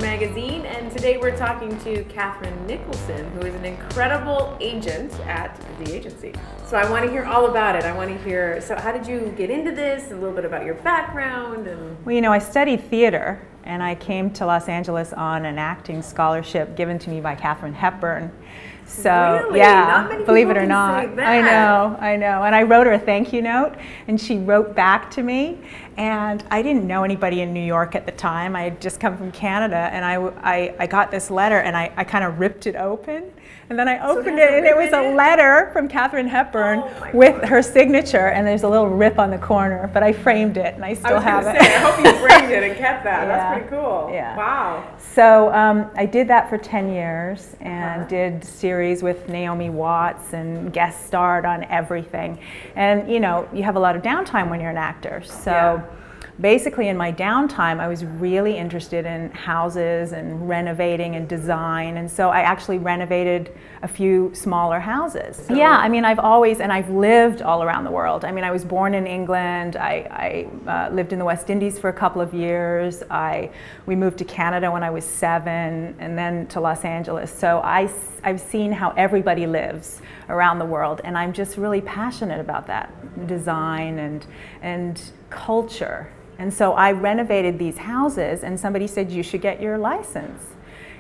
Magazine, and today we're talking to Kathrin Nicholson, who is an incredible agent at the agency. So I want to hear all about it. I want to hear, so how did you get into this, a little bit about your background? Well, you know, I studied theater, and I came to Los Angeles on an acting scholarship given to me by Katharine Hepburn. So, really? yeah, Not many believe it people or can not. say that. I know. And I wrote her a thank you note, and she wrote back to me. And I didn't know anybody in New York at the time. I had just come from Canada, and I got this letter, and I kind of ripped it open. And then I opened it, and it was a letter from Katharine Hepburn with her signature, and there's a little rip on the corner, but I framed it, and I still have it. I hope you framed it and kept that. Yeah. That's pretty cool. Yeah. Wow. So I did that for 10 years and did series with Naomi Watts and guest starred on everything. And you know, you have a lot of downtime when you're an actor. So basically in my downtime, I was really interested in houses and renovating and design. And so I actually renovated a few smaller houses. So, yeah, I mean, I've lived all around the world. I mean, I was born in England. I lived in the West Indies for a couple of years. We moved to Canada when I was 7, and then to Los Angeles. So I've seen how everybody lives around the world, and I'm just really passionate about that, design and culture. And so I renovated these houses, and somebody said, you should get your license.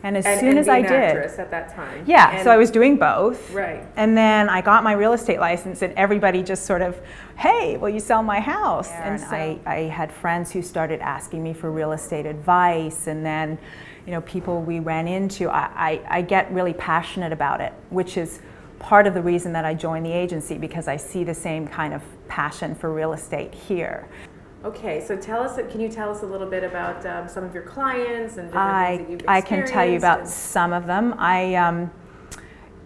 And as soon as I did, actress at that time. Yeah, so I was doing both. Right. And then I got my real estate license, and everybody just sort of, hey, will you sell my house? Yeah, and so I had friends who started asking me for real estate advice, and then, you know, people we ran into. I get really passionate about it, which is part of the reason that I joined the agency, because I see the same kind of passion for real estate here. Okay, so can you tell us a little bit about some of your clients and different things that you've experienced? I can tell you about some of them.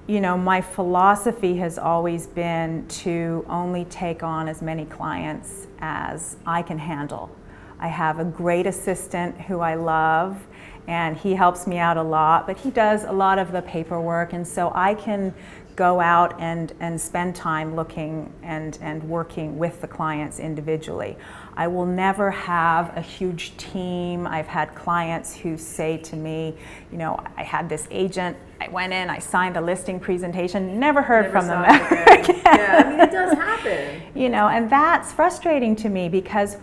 You know, my philosophy has always been to only take on as many clients as I can handle. I have a great assistant who I love, and he helps me out a lot, but he does a lot of the paperwork, and so I can go out and spend time looking and working with the clients individually. I will never have a huge team. I've had clients who say to me, you know, I had this agent, I went in, I signed a listing presentation, never heard from them ever again. Yeah, I mean, it does happen. You know, and that's frustrating to me, because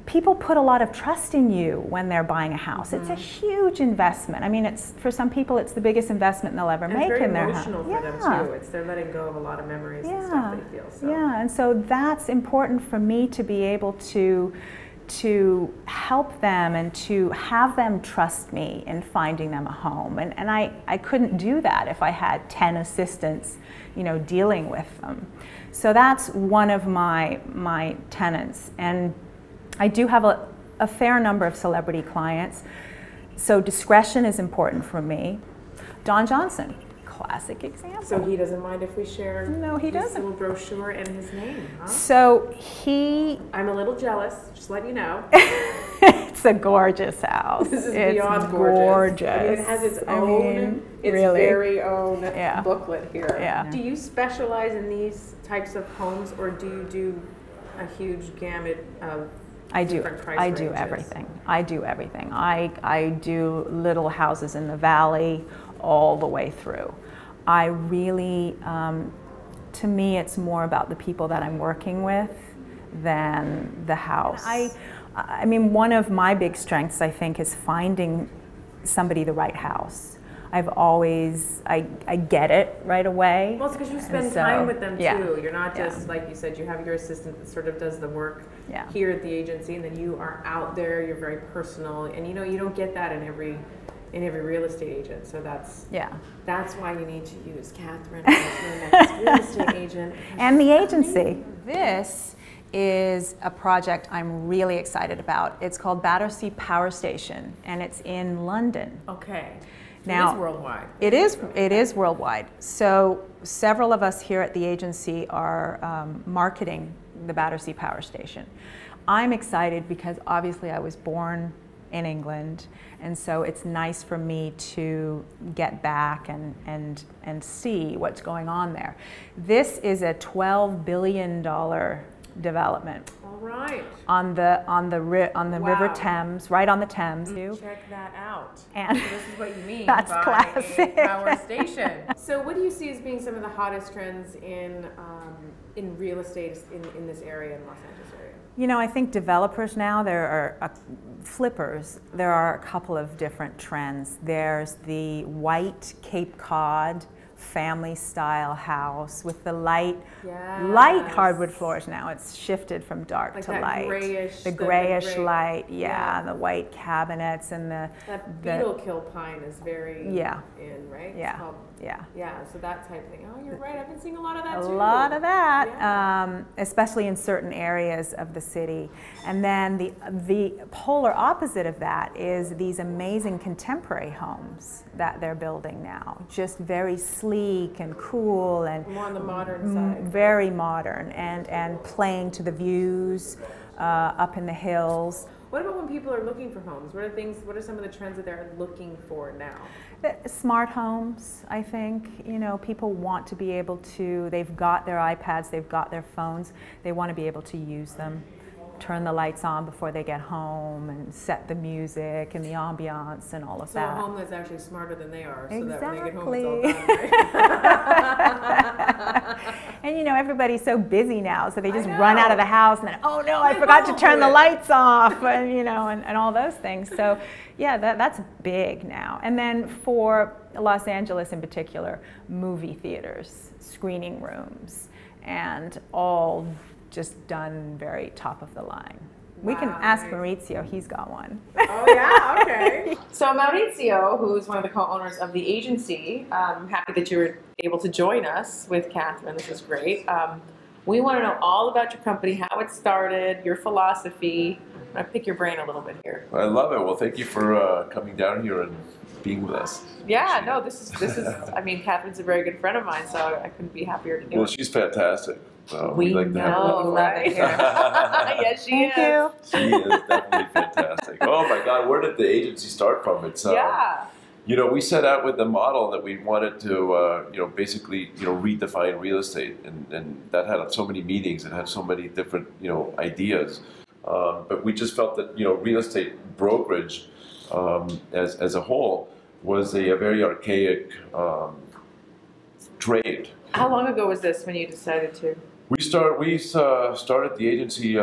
people put a lot of trust in you when they're buying a house. It's a huge investment. I mean, it's, for some people, it's the biggest investment they'll ever make in their house. It's very emotional for them too. It's they're letting go of a lot of memories and stuff they feel. So. Yeah, and so that's important for me to be able to help them and to have them trust me in finding them a home. And I couldn't do that if I had 10 assistants, you know, dealing with them. So that's one of my tenets. And I do have a fair number of celebrity clients, so discretion is important for me. Don Johnson, classic example. So he doesn't mind if we share his little brochure and his name, huh? So I'm a little jealous, just letting you know. It's a gorgeous house. This is beyond gorgeous. I mean, it has its own, very own booklet here. Yeah. Do you specialize in these types of homes, or do you do a huge gamut of different price ranges? I do everything. I do little houses in the valley all the way through. I really, to me, it's more about the people that I'm working with than the house. I mean, one of my big strengths, I think, is finding somebody the right house. I've always, I get it right away. Well, it's because you spend time with them too. You're not just, like you said, you have your assistant that sort of does the work here at the agency, and then you are out there, you're very personal, and you know, you don't get that in every real estate agent. So that's why you need to use Kathrin as your next real estate agent. And the agency. This is a project I'm really excited about. It's called Battersea Power Station, and it's in London. Okay. Now, it is worldwide. It is worldwide. So several of us here at the agency are marketing the Battersea Power Station. I'm excited because obviously I was born in England, and so it's nice for me to get back and see what's going on there. This is a $12 billion development. All right. On the River Thames, right on the Thames. Check that out. And so this is what you mean that's by classic. A power station. So what do you see as being some of the hottest trends in real estate in this area, in Los Angeles area? You know, I think developers now, there are flippers. There are a couple of different trends. There's the white Cape Cod family style house with the light hardwood floors. Now it's shifted from dark like to that light. Grayish, the grayish light, the white cabinets and that beetle kill pine is very in, right? Yeah. Yeah, so that type of thing. Oh, you're right. I've been seeing a lot of that too. A lot of that, especially in certain areas of the city. And then the polar opposite of that is these amazing contemporary homes that they're building now. Just very sleek and cool and more on the modern side. Very modern and playing to the views up in the hills. What about when people are looking for homes? What are some of the trends that they're looking for now? Smart homes, I think. You know, people want to be able to, they've got their iPads, they've got their phones, they want to be able to use them. Turn the lights on before they get home and set the music and the ambiance and all of that. So a home that's actually smarter than they are, so exactly. that when they get home it's all done, right? And you know, everybody's so busy now, so they just run out of the house and then, oh no, I forgot to turn the lights off, and you know, and all those things. So yeah, that's big now. And then for Los Angeles in particular, movie theaters, screening rooms, and all just done very top of the line. We can ask Mauricio, he's got one. Oh yeah, okay. So Mauricio, who's one of the co-owners of the agency, I'm happy that you were able to join us with Kathrin. This is great. We want to know all about your company, how it started, your philosophy. I'm going to pick your brain a little bit here. I love it. Well, thank you for coming down here and being with us. Yeah, no, this is, I mean, Kathrin's a very good friend of mine, so I couldn't be happier to do it. Well, she's fantastic. We like to have her. love it here. Yes, she is. She is definitely fantastic. Oh my God, where did the agency start from? It's you know, we set out with the model that we wanted to, you know, basically, you know, redefine real estate, and that had so many meetings and had so many different, you know, ideas. But we just felt that, you know, real estate brokerage as a whole was a very archaic trade. How long ago was this when you decided to? We started the agency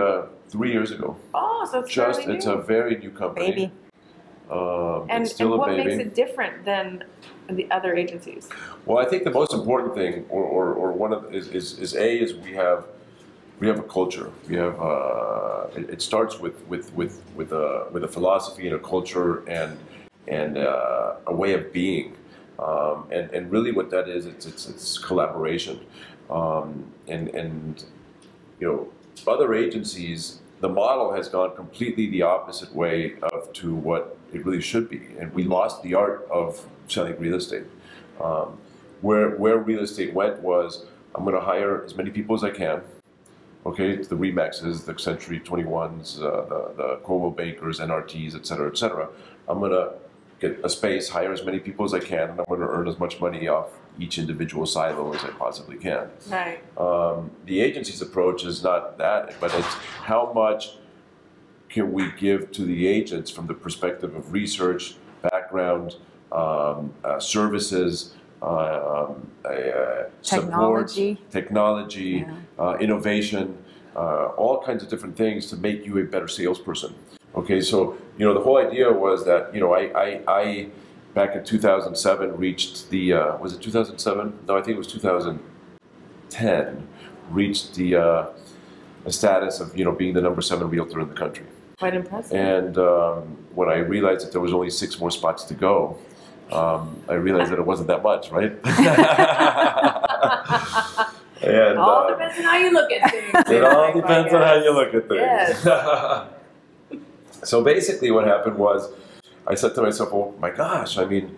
3 years ago. Oh, so it's it's a very new company. Baby. And still what a baby. makes it different than the other agencies? Well, I think the most important thing, or one of is we have a culture. We have it starts with a philosophy and a culture and a way of being. And really what that is, it's collaboration. And you know, other agencies, the model has gone completely the opposite way to what it really should be. And we lost the art of selling real estate. Where real estate went was, I'm going to hire as many people as I can. Okay, the Remaxes, the Century 21s, the Coldwell Bankers, NRTs, et cetera, I'm going to get a space, hire as many people as I can, and I'm going to earn as much money off each individual silo as I possibly can. Right. The agency's approach is not that, but it's how much can we give to the agents from the perspective of research, background, services, support, technology, innovation, all kinds of different things to make you a better salesperson. Okay, so you know the whole idea was that I back in 2007 reached the was it 2007? No, I think it was 2010. Reached the status of being the #7 realtor in the country. Quite impressive. And when I realized that there was only 6 more spots to go, I realized that it wasn't that much, right? And, all depends on how you look at things. It all depends on how you look at things. Yes. So basically what happened was, I said to myself, oh my gosh, I mean,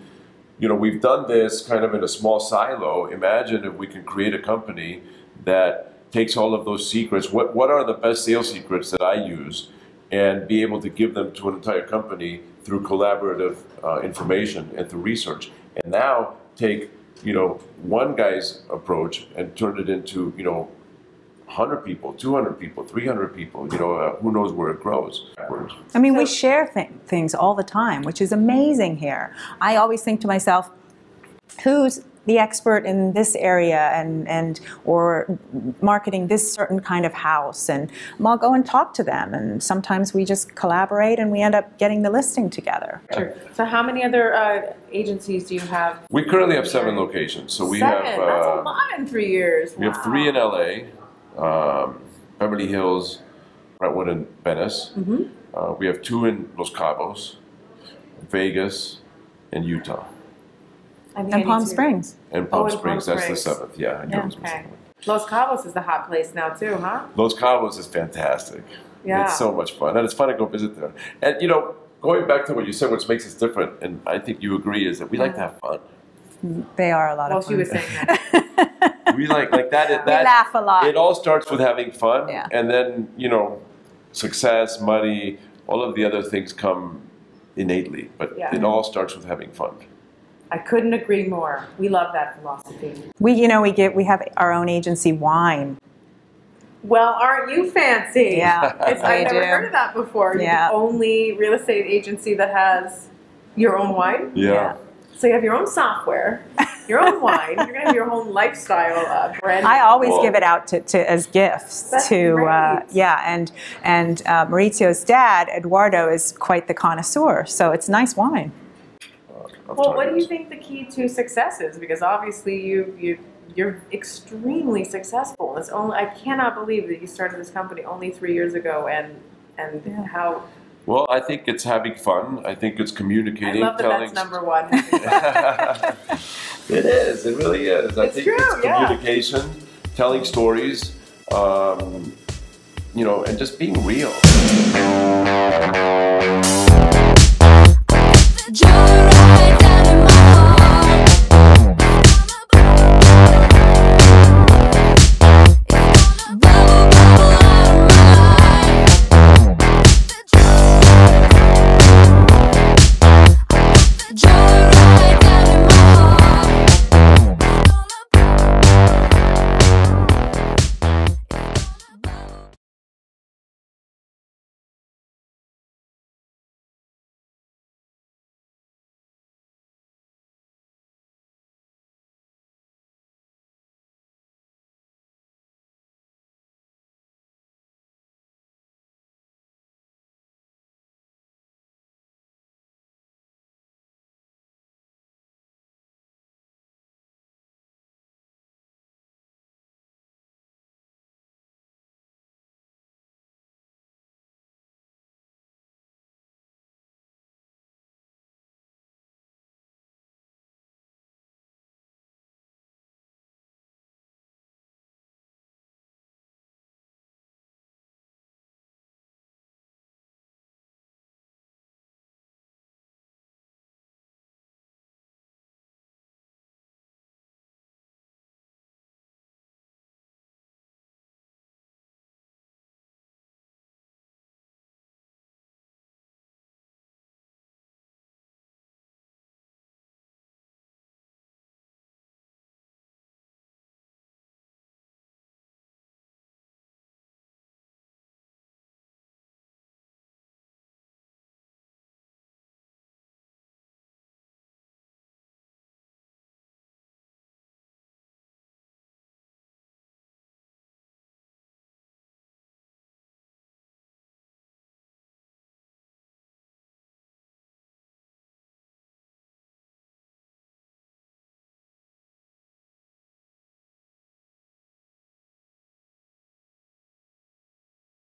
you know, we've done this kind of in a small silo. Imagine if we can create a company that takes all of those secrets. What are the best sales secrets that I use, and be able to give them to an entire company through collaborative information and through research. And now take, you know, one guy's approach and turn it into, you know, 100 people, 200 people, 300 people, you know, who knows where it grows. I mean, we share things all the time, which is amazing here. I always think to myself, who's the expert in this area or marketing this certain kind of house, and I'll go and talk to them, and sometimes we just collaborate and we end up getting the listing together. Sure. So how many other agencies do you have? We currently have 7 locations. So we have that's a lot in 3 years. We have 3 in LA, Beverly Hills, Brentwood, and Venice. We have 2 in Los Cabos, Vegas, and Utah. And Palm Springs. And Palm Springs, that's the 7th. Yeah, okay. Los Cabos is the hot place now too, huh? Los Cabos is fantastic. Yeah. It's so much fun, and it's fun to go visit there. And you know, going back to what you said, what makes us different, and I think you agree, is that we like to have fun. They are a lot of fun. Well, she was saying that. We like that. We laugh a lot. It all starts with having fun, yeah. And then, you know, success, money, all of the other things come innately. But it all starts with having fun. I couldn't agree more. We love that philosophy. We have our own agency wine. Well, aren't you fancy? Yeah, I've never heard of that before. You're the only real estate agency that has your own wine? Yeah. So you have your own software, your own wine. You're going to have your own lifestyle brand. I always give it out to as gifts. That's great. And Mauricio's dad, Eduardo, is quite the connoisseur. So it's nice wine. Well, what do you think the key to success is? Because obviously you're extremely successful. I cannot believe that you started this company only 3 years ago, and how. Well, I think it's having fun. I think it's communicating. I love that that's number one. It is. It really is. I think true, it's communication, telling stories, you know, and just being real.